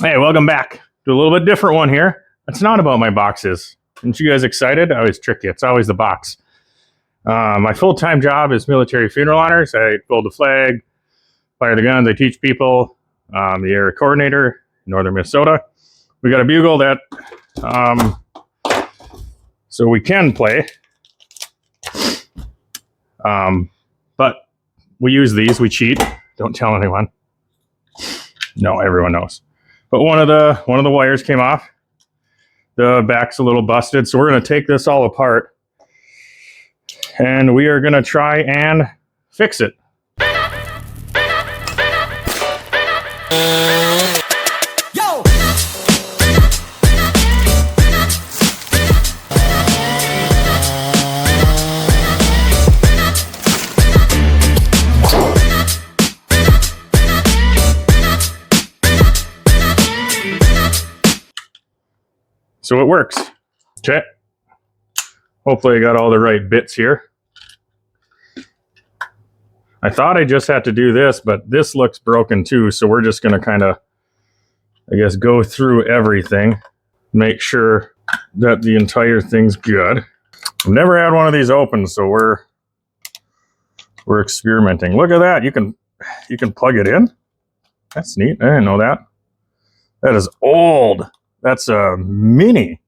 Hey, welcome back to a little bit different one here. It's not about my boxes. Aren't you guys excited? I always trick you. It's always the box. My full-time job is military funeral honors. I fold the flag, fire the guns. I teach people. The area coordinator in northern Minnesota. We got a bugle that so we can play. But we use these. We cheat. Don't tell anyone. No, everyone knows. But one of the wires came off. The back's a little busted, so we're going to take this all apart, and we are going to try and fix it. Yo! So it works. Okay. Hopefully I got all the right bits here. I thought I just had to do this, but this looks broken too, so we're just going to kind of, I guess, go through everything, make sure that the entire thing's good. I've never had one of these open, so we're experimenting. Look at that. You can plug it in. That's neat. I didn't know that. That is old. That's a mini.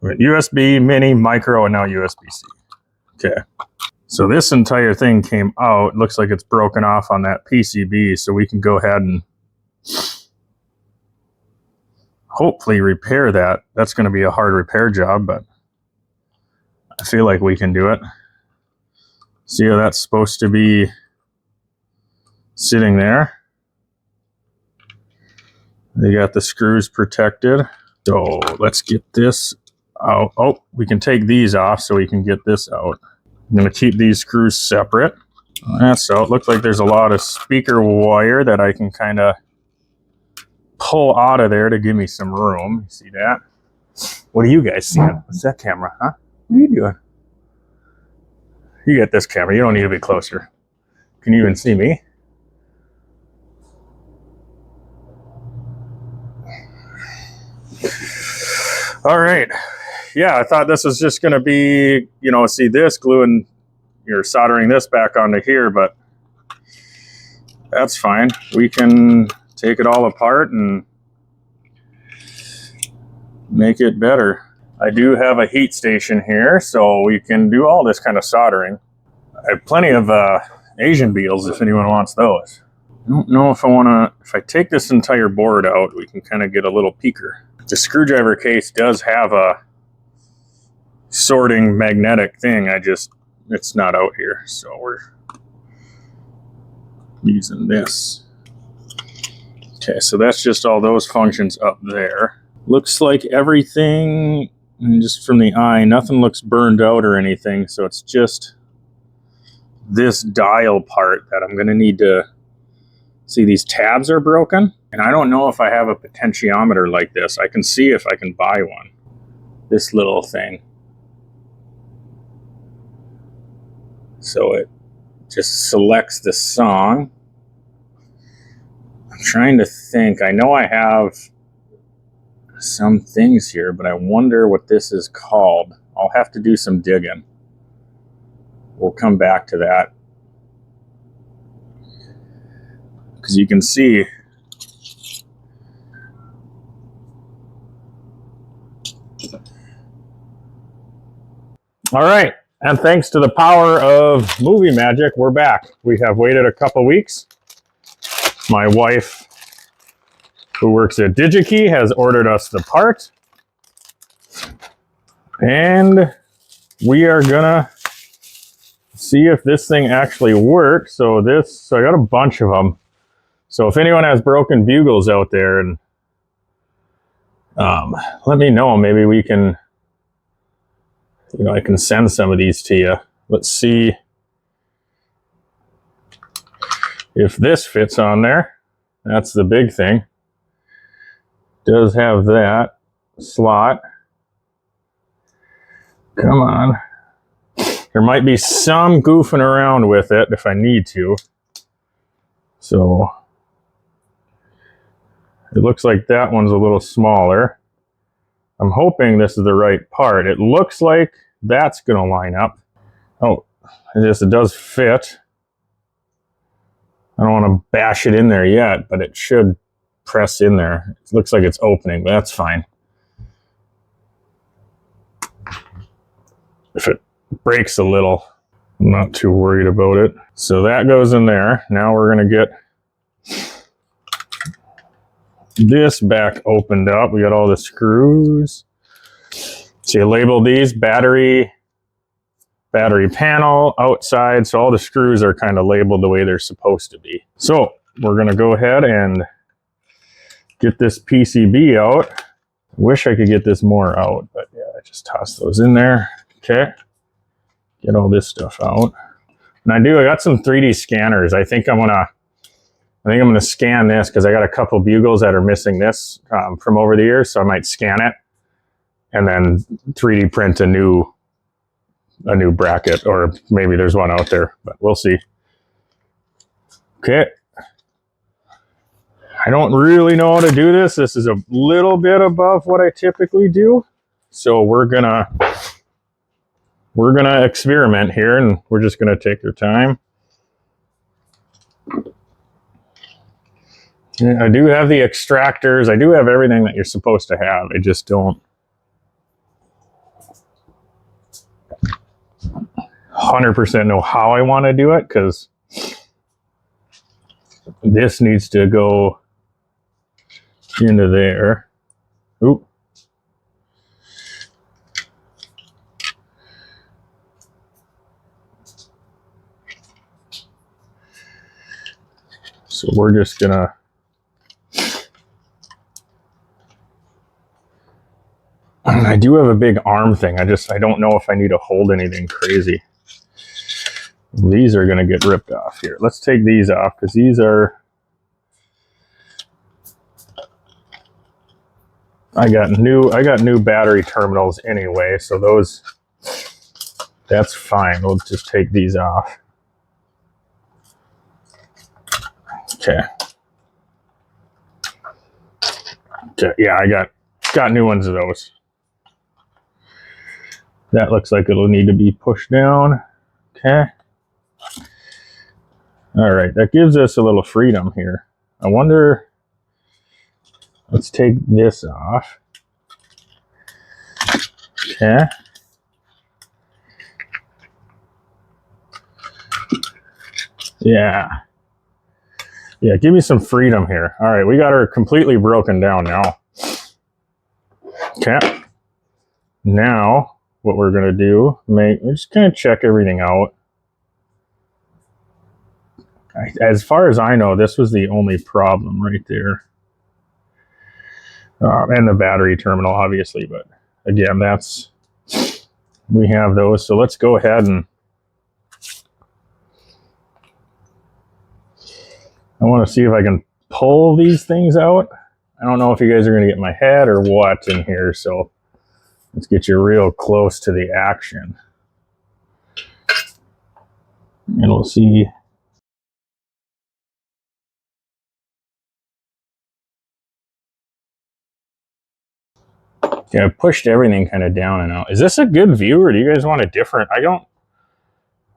USB, mini, micro, and now USB-C. Okay. So this entire thing came out. Looks like it's broken off on that PCB, so we can go ahead and hopefully repair that. That's going to be a hard repair job, but I feel like we can do it. See how that's supposed to be sitting there? They got the screws protected. So let's get this out. Oh, we can take these off so we can get this out. I'm going to keep these screws separate. That's out. Looks like there's a lot of speaker wire that I can kind of pull out of there to give me some room. You see that? What are you guys seeing? What's that camera, huh? What are you doing? You get this camera. You don't need to be closer. Can you even see me? All right. Yeah, I thought this was just going to be, see this, gluing, you're soldering this back onto here, but that's fine. We can take it all apart and make it better. I do have a heat station here, so we can do all this kind of soldering. I have plenty of Asian beetles if anyone wants those. I don't know if if I take this entire board out, we can kind of get a little peeker. The screwdriver case does have a sorting magnetic thing. It's not out here, so we're using this. Okay, so that's just all those functions up there. Looks like everything, just from the eye, nothing looks burned out or anything, so it's just this dial part that I'm going to need to see. These tabs are broken, and I don't know if I have a potentiometer like this. I can see if I can buy one. This little thing. So it just selects the song. I'm trying to think. I know I have some things here, but I wonder what this is called. I'll have to do some digging. We'll come back to that. Because you can see all right, and thanks to the power of movie magic, we're back. We have waited a couple weeks. My wife, who works at DigiKey, has ordered us the part, and we are gonna see if this thing actually works. So I got a bunch of them. So if anyone has broken bugles out there, and let me know. Maybe we can, I can send some of these to you. Let's see if this fits on there. That's the big thing. Does have that slot. Come on. There might be some goofing around with it if I need to. So It looks like that one's a little smaller. I'm hoping this is the right part. It looks like that's going to line up. Oh, yes, it does fit. I don't want to bash it in there yet, but it should press in there. It looks like it's opening, but that's fine. If it breaks a little, I'm not too worried about it. So that goes in there. Now we're going to get this back opened up. We got all the screws. So you label these battery panel outside. So all the screws are kind of labeled the way they're supposed to be. So we're going to go ahead and get this PCB out. Wish I could get this more out, but yeah, I just toss those in there. Okay. Get all this stuff out. And I got some 3D scanners. I think I'm gonna scan this because I got a couple Bugles that are missing this from over the years, so I might scan it and then 3D print a new bracket, or maybe there's one out there, but we'll see. Okay. I don't really know how to do this. This is a little bit above what I typically do, so we're gonna experiment here, and we're just gonna take our time. I do have the extractors. I do have everything that you're supposed to have. I just don't 100% know how I want to do it, because this needs to go into there. Oop. So we're just gonna I do have a big arm thing. I don't know if I need to hold anything crazy. These are gonna get ripped off here. Let's take these off because these are, I got new battery terminals anyway, so that's fine. We'll just take these off. Okay. Okay, yeah, I got new ones of those. That looks like it'll need to be pushed down. Okay. All right, that gives us a little freedom here. I wonder, let's take this off. Okay. Yeah. Yeah, give me some freedom here. All right, we got her completely broken down now. Okay. Now, what we're going to do, we're just going to check everything out. As far as I know, this was the only problem right there. And the battery terminal, obviously, but again, we have those. So let's go ahead and I want to see if I can pull these things out. I don't know if you guys are going to get my head or what in here, so let's get you real close to the action. And we'll see. Okay, I pushed everything kind of down and out. Is this a good view, or do you guys want a different? I don't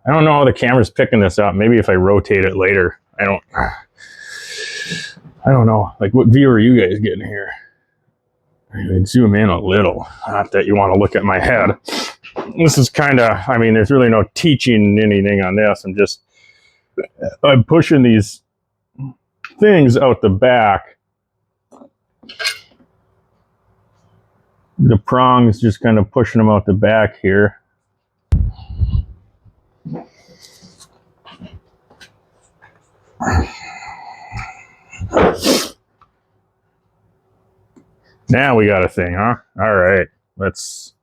know how the camera's picking this up. Maybe if I rotate it later. I don't know. Like, what view are you guys getting here? I'd zoom in a little. Not that you want to look at my head. This is kind of, I mean, there's really no teaching anything on this. I'm pushing these things out the back. The prongs, just kind of pushing them out the back here. Now we got a thing, huh? All right, let's.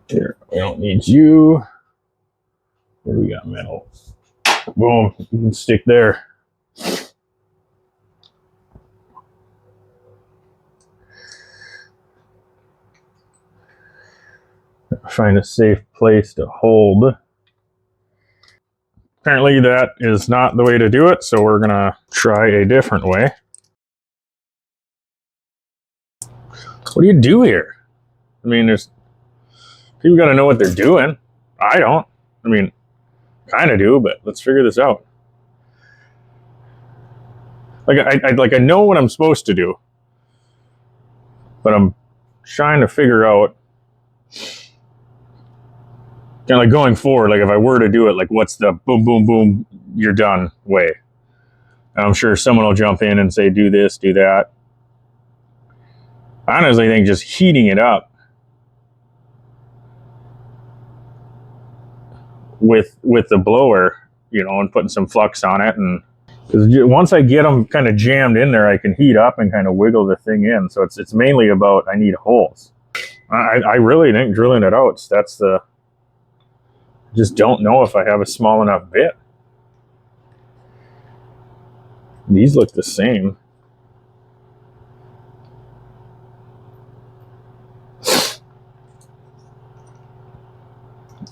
Here, we don't need you. Where do we got metal? Boom, you can stick there. Find a safe place to hold. apparently that is not the way to do it, so we're gonna try a different way. What do you do here? I mean, there's people gotta know what they're doing. I don't. I mean, kind of do, but let's figure this out. Like I know what I'm supposed to do, but I'm trying to figure out, kind of like going forward. Like if I were to do it, like what's the boom, boom, boom, you're done way? And I'm sure someone will jump in and say, do this, do that. I honestly think just heating it up with the blower, you know, and putting some flux on it, and because once I get them kind of jammed in there, I can heat up and kind of wiggle the thing in. So it's mainly about I need holes. I really think drilling it out, that's the, just don't know if I have a small enough bit. These look the same.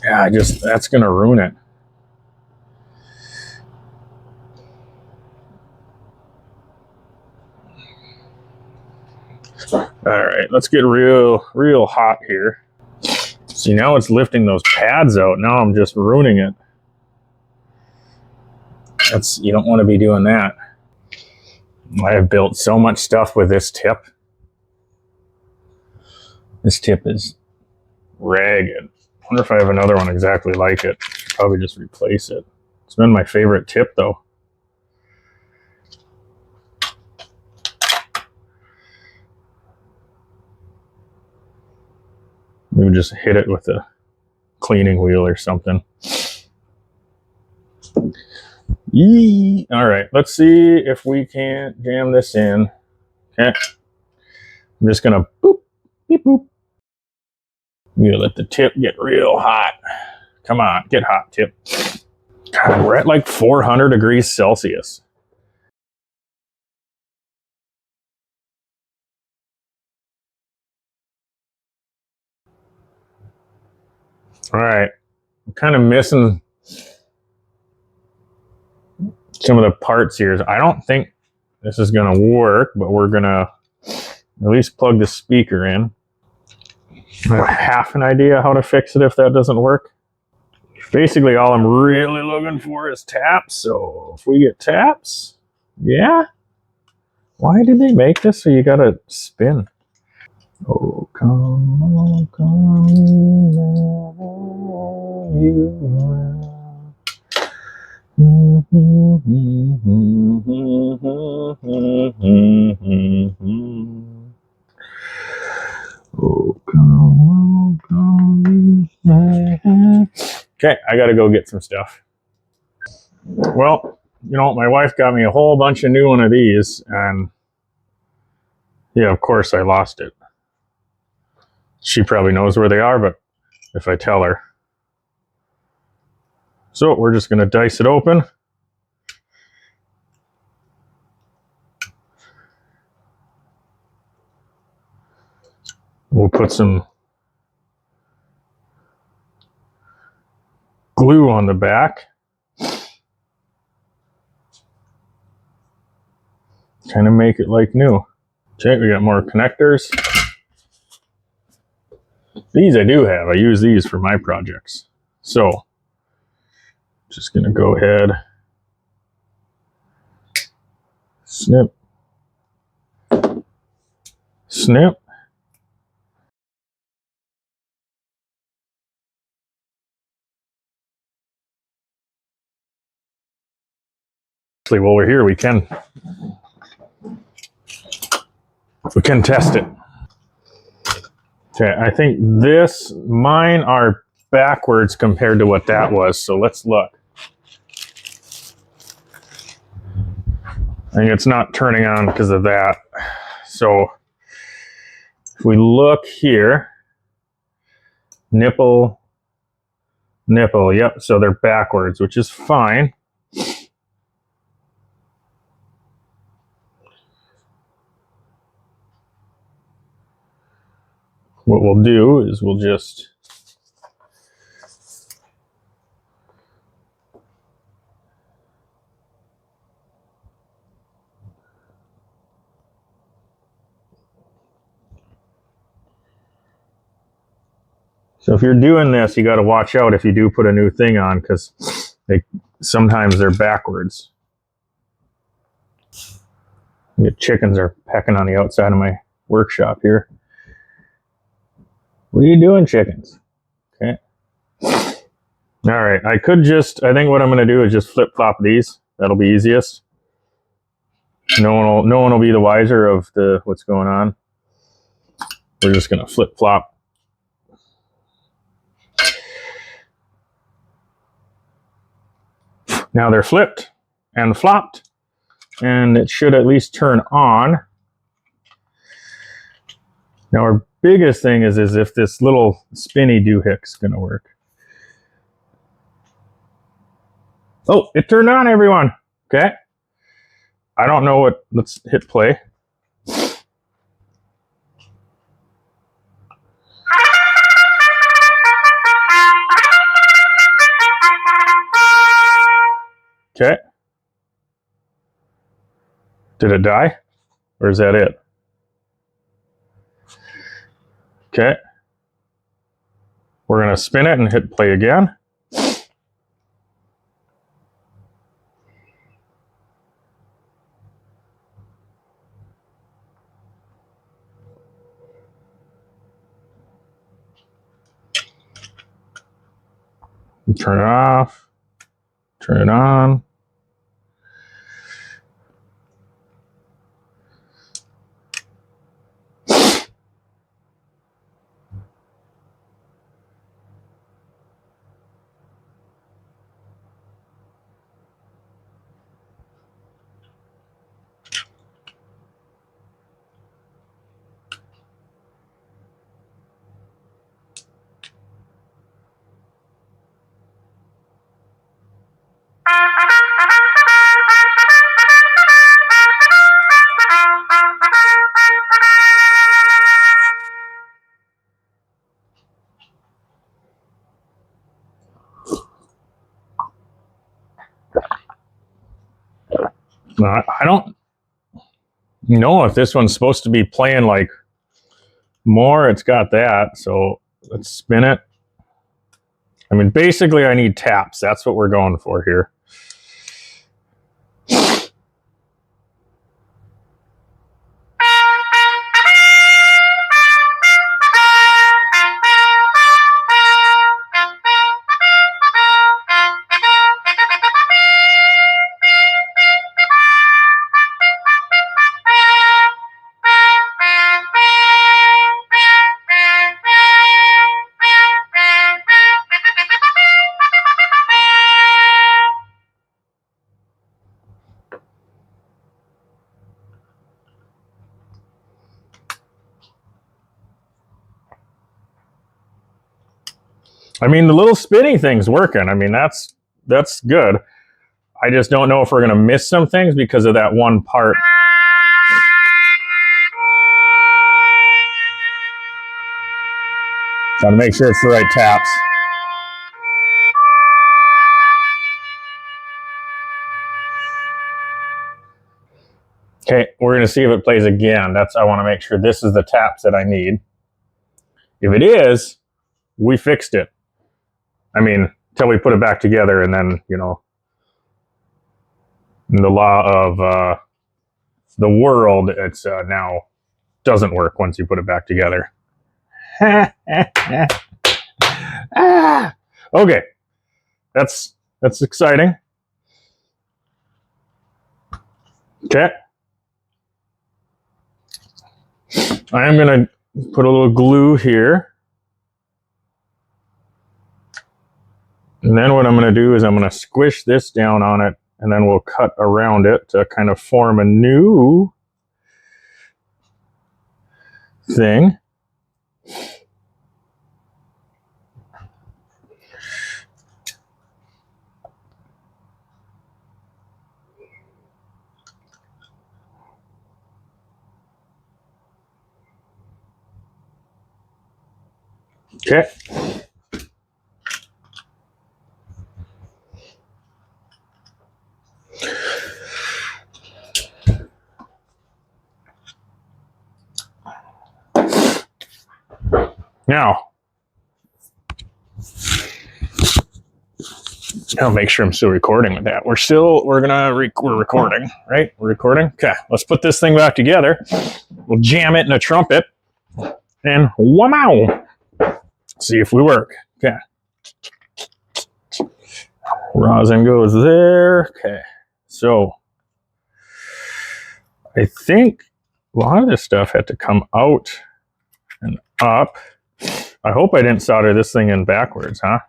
Yeah, that's gonna ruin it. All right, let's get real hot here. See, now it's lifting those pads out. Now I'm just ruining it. You don't want to be doing that. I have built so much stuff with this tip. This tip is ragged. I wonder if I have another one exactly like it. Probably just replace it. It's been my favorite tip though. Maybe just hit it with a cleaning wheel or something. Yee. All right, let's see if we can't jam this in. Okay. I'm just gonna boop, beep, boop. I'm gonna let the tip get real hot. Come on, get hot, tip. God, we're at like 400 degrees Celsius. All right, I'm kind of missing some of the parts here. I don't think this is gonna work, but we're gonna at least plug the speaker in. I have half an idea how to fix it if that doesn't work. Basically, all I'm really looking for is taps. So if we get taps, yeah. Why did they make this so you gotta spin? Oh, come on, come Emmanuel. Oh, come on, come. Okay, I gotta go get some stuff. Well, you know, my wife got me a whole bunch of new one of these, and yeah, of course I lost it. She probably knows where they are, but if I tell her. So we're just gonna dice it open. We'll put some glue on the back. Kind of make it like new. Okay, we got more connectors. These I do have. I use these for my projects. So, just gonna go ahead, snip, snip. Actually, while we're here, we can test it. Okay, I think mine are backwards compared to what that was. So let's look. I think it's not turning on because of that. So if we look here, nipple, yep, so they're backwards, which is fine. What we'll do is we'll just So if you're doing this, you got to watch out if you do put a new thing on, because sometimes they're backwards. The chickens are pecking on the outside of my workshop here. What are you doing, chickens? Okay. All right. I think what I'm going to do is just flip-flop these. That'll be easiest. No one will be the wiser of what's going on. We're just going to flip-flop. Now they're flipped and flopped, and it should at least turn on. Now our biggest thing is if this little spinny doohick's going to work. Oh, it turned on, everyone. Okay. I don't know what, let's hit play. Okay. Did it die? Or is that it? Okay. We're going to spin it and hit play again. Turn it off. Turn it on. I don't know if this one's supposed to be playing like more. It's got that, so let's spin it. I mean, basically I need taps. That's what we're going for here. I mean, the little spinny thing's working. I mean, that's good. I just don't know if we're going to miss some things because of that one part. Got to make sure it's the right taps. Okay, we're going to see if it plays again. I want to make sure this is the taps that I need. If it is, we fixed it. I mean, until we put it back together, and then, you know, in the law of the world, it's now doesn't work once you put it back together. Okay, that's exciting. Okay, I am gonna put a little glue here, and then what I'm gonna do is I'm gonna squish this down on it, and then we'll cut around it to kind of form a new thing. Okay. Now, I'll make sure I'm still recording with that. We're recording, right? We're recording. Okay, let's put this thing back together. We'll jam it in a trumpet, and wow! See if we work. Okay. Rosin goes there. Okay, so I think a lot of this stuff had to come out and up. I hope I didn't solder this thing in backwards, huh?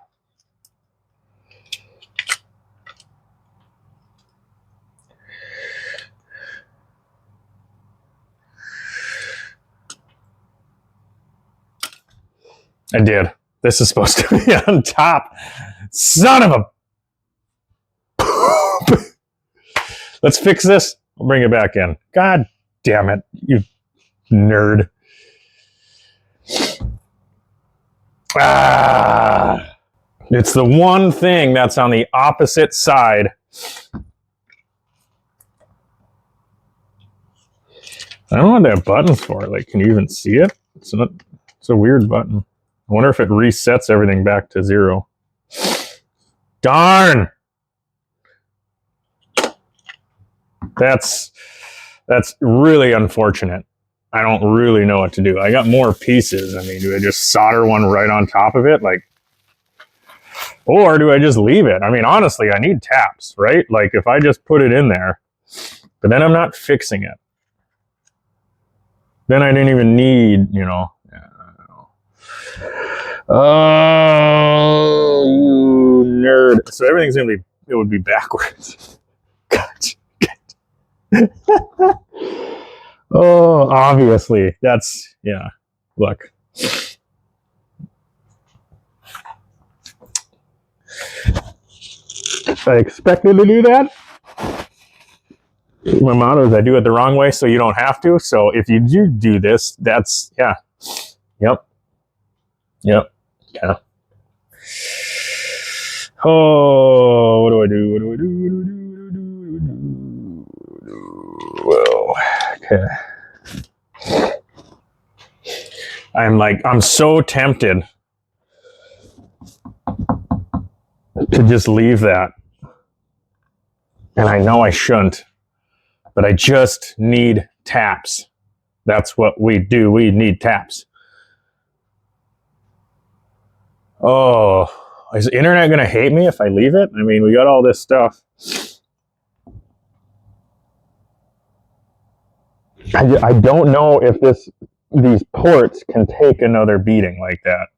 I did. This is supposed to be on top. Son of a... Let's fix this. I'll bring it back in. God damn it, you nerd. It's the one thing that's on the opposite side. I don't know what that button's for. Like, can you even see it? It's a weird button. I wonder if it resets everything back to 0. Darn! That's really unfortunate. I don't really know what to do. I got more pieces. I mean, do I just solder one right on top of it? Like, or do I just leave it? I mean, honestly, I need taps, right? Like, if I just put it in there, but then I'm not fixing it. Then I didn't even need, you know. Oh, you nerd. So everything's going to be, it would be backwards. Gotcha. Oh, obviously. That's, yeah. Look. I expected to do that. My motto is I do it the wrong way so you don't have to. So if you do this, that's, yeah. Yep. Yeah. Oh, what do I do? Well, okay. I'm so tempted to just leave that. And I know I shouldn't, but I just need taps. That's what we do. We need taps. Oh, is the internet going to hate me if I leave it? I mean, we got all this stuff. I don't know if these ports can take another beating like that.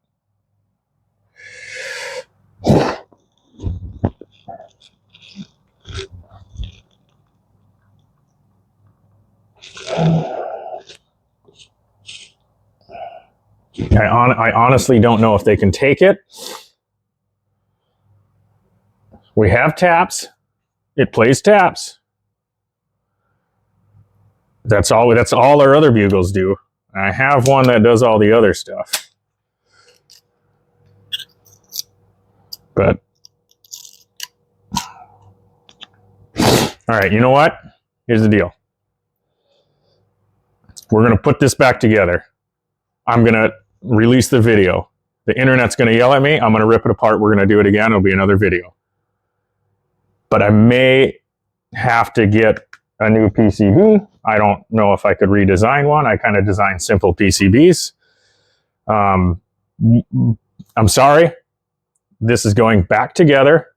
I honestly don't know if they can take it. We have taps. It plays taps. That's all our other bugles do. I have one that does all the other stuff. But all right, you know what? Here's the deal. We're going to put this back together. I'm going to release the video. The internet's going to yell at me. I'm going to rip it apart. We're going to do it again. It'll be another video. But I may have to get a new PCB. I don't know if I could redesign one. I kind of design simple PCBs. I'm sorry. This is going back together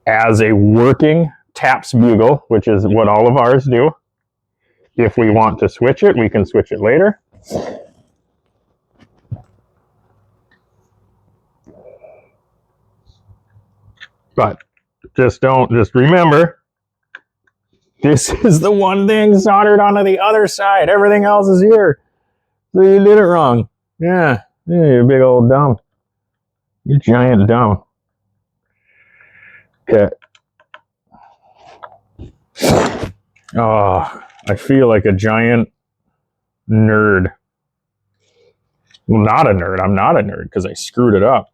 as a working taps bugle, which is what all of ours do. If we want to switch it, we can switch it later. But just remember, this is the one thing soldered onto the other side. Everything else is here. So you did it wrong. Yeah, you big old dumb. You giant dumb. Okay. Oh, I feel like a giant nerd. Well, not a nerd. I'm not a nerd because I screwed it up.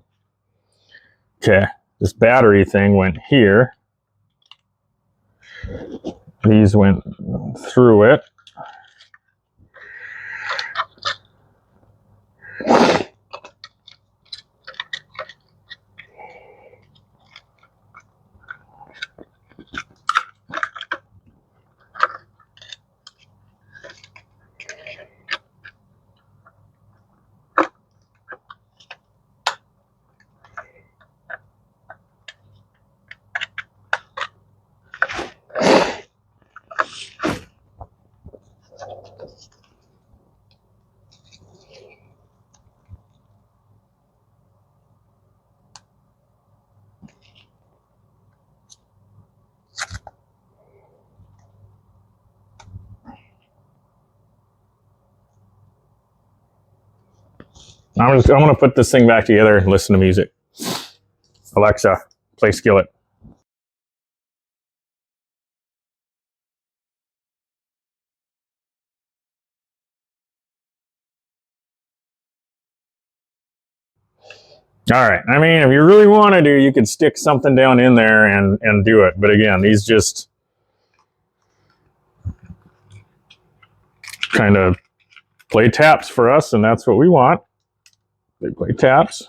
Okay. This battery thing went here. These went through it. I'm going to put this thing back together and listen to music. Alexa, play Skillet. All right. I mean, if you really want to you could stick something down in there and do it. But again, these just kind of play taps for us, and that's what we want. They play taps.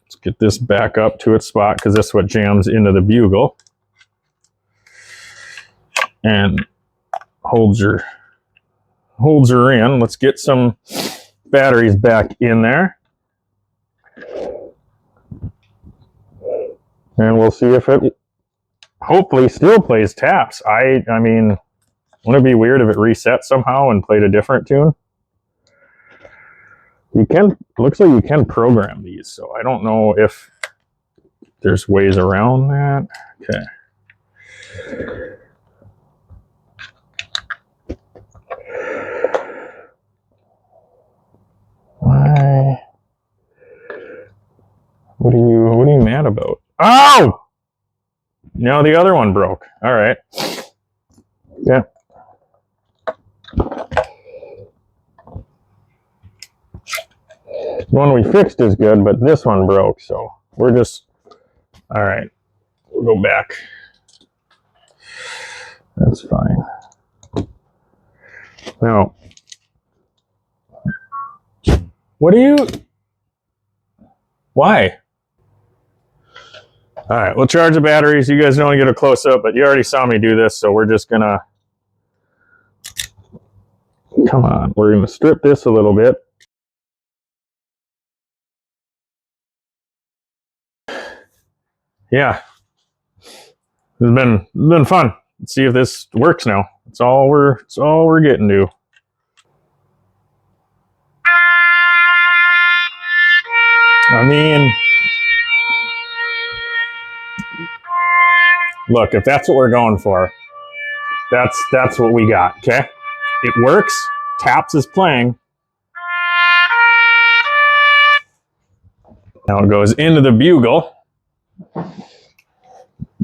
Let's get this back up to its spot because this is what jams into the bugle and holds her in. Let's get some batteries back in there. And we'll see if it hopefully still plays taps. I mean, wouldn't it be weird if it reset somehow and played a different tune? You can, looks like you can program these, so I don't know if there's ways around that. Okay. Why? What are you mad about? Oh! No, the other one broke. All right. Yeah. The one we fixed is good, but this one broke, so we're just... All right. We'll go back. That's fine. Now, what do you... Why? All right, we'll charge the batteries. You guys don't want to get a close-up, but you already saw me do this, so we're just going to... Come on, we're going to strip this a little bit. Yeah, it's been fun. Let's see if this works now. It's all we're getting to. I mean, look, if that's what we're going for, that's what we got. Okay, it works. Taps is playing. Now it goes into the bugle.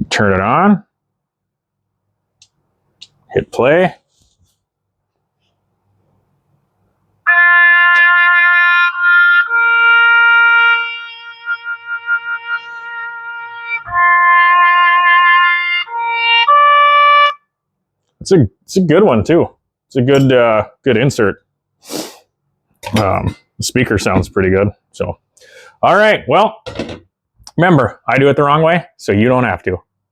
Turn it on. Hit play. It's a good one too. It's a good insert. The speaker sounds pretty good. So, all right. Well, remember, I do it the wrong way, so you don't have to.